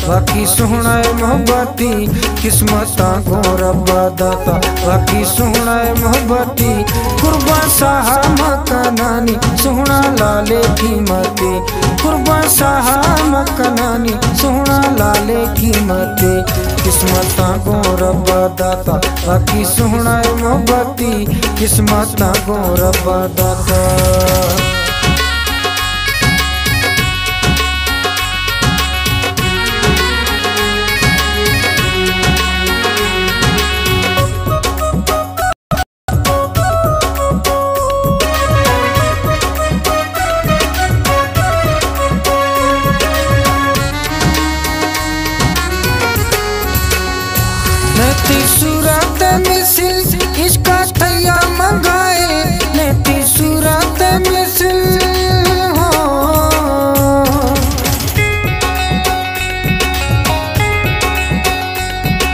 बाकी सोहना है मोहब्बती किस्मत गो रब्बा दाता। बाकी सोहना है मोहब्बती कुर्बा साहा मकनानी सोहना लाले कीमती। कुर्बा साहा मकनानी सोहना लाले कीमती किस्मत गो रब्बा दाता। बाकी सोहना है मोहब्बती किस्मत गो रब्बा दाता। नेती सूरत मिसिल इसका थैया मंगाए। नेती सूरत मिसिल हो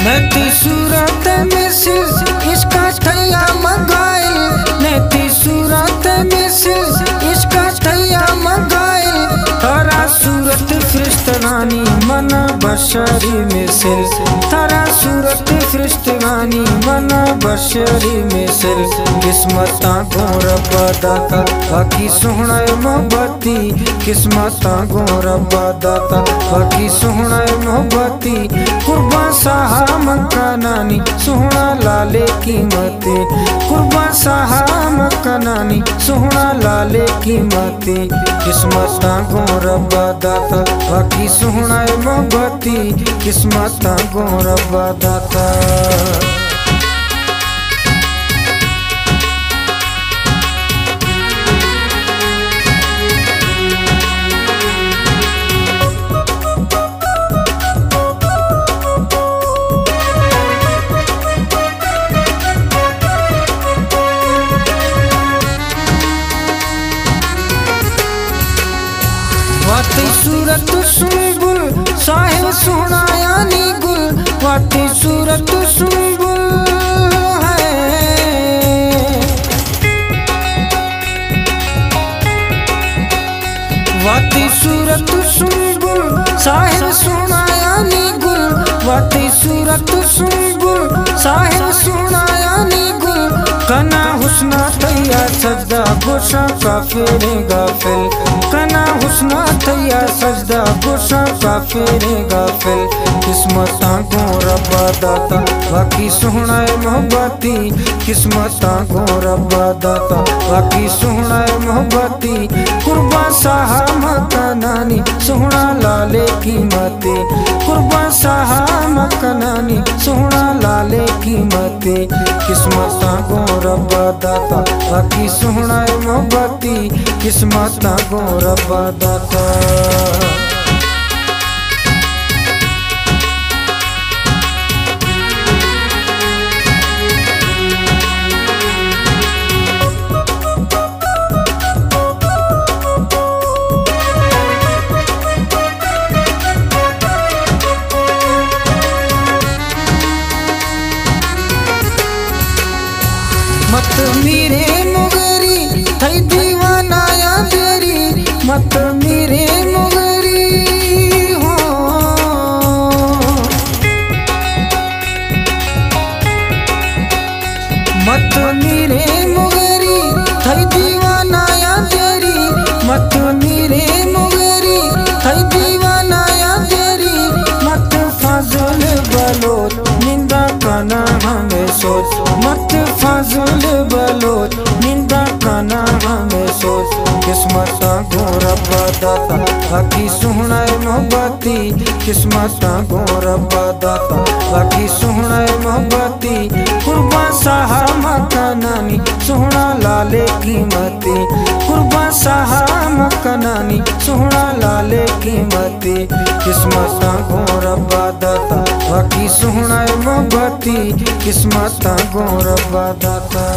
नेती सूरत मिसिल इसका थैया मंगाए। नेती सूरत मिसिल इसका थैया मंगाए। तारा सूरत फरिश्तगानी मन बशरी मिसिल। तारा सूरत फरिश्तगानी मन बशरी मिसिल किस्मत गो रब्बा दाता। बाकी सोहना है मोहब्बती किस्मत गो रब्बा दाता। बाकी सोहना है मोहब्बती कुर्बा साहा मकनानी सोहना लाले कीमती। कुर्बा साहा मकनानी सोहना लाले कीमती किस्मत गो रब्बा दाता। बाकी सोहना है मोहब्बती किस्मत गो रब्बा दाता। वाती सूरत सुंबुल साहिब सोहना यानी गुल। वाती सूरत सुंबुल है। वाती सूरत सुंबुल साहिब सोहना यानी गुल। वाती सूरत सुंबुल साहिब सोहना यानी गुल। कना हुस्ना थैया सजदा गोशा काफिर गाफिल। कना हुस्ना थैया सजदा गोशा काफिर गाफिल किस्मत गो रब्बा दाता। बाकी सोहना है मोहब्बती किस्मत गो रब्बा दाता। बाकी सोहना है मोहब्बती कुर्बा साहा मकनानी सोहना लाले कीमती। कुर्बा साहा मकनानी सोहना लाले कीमती किस्मत गो रब्बा दाता। बाकी सोहना है मोहब्बती किस्मत गो रब्बा दाता। मत मेरे मुगरी थई दीवाना या तेरी। मत मेरे मुगरी हो मत मेरे मुगरी थई दीवाना या तेरी। मत मेरे मुगरी थई दीवाना या तेरी। मत फाजुल बलोच निंदा काना हमें सोच। मत फाजुल बलोच निंदा काना हमें सोच किस्मत गो रब्बा दाता। बाकी सोहना है मोहब्बती किस्मत गो रब्बा दाता। बाकी सोहना है मोहब्बती कुर्बा साहा मकनानी सोहना लाले कीमती। कुर्बा साहा मकनानी सोहना लाले कीमती किस्मत गो रब्बा दाता। बाकी सोहना है मोहब्बती किस्मत गो रब्बा दाता।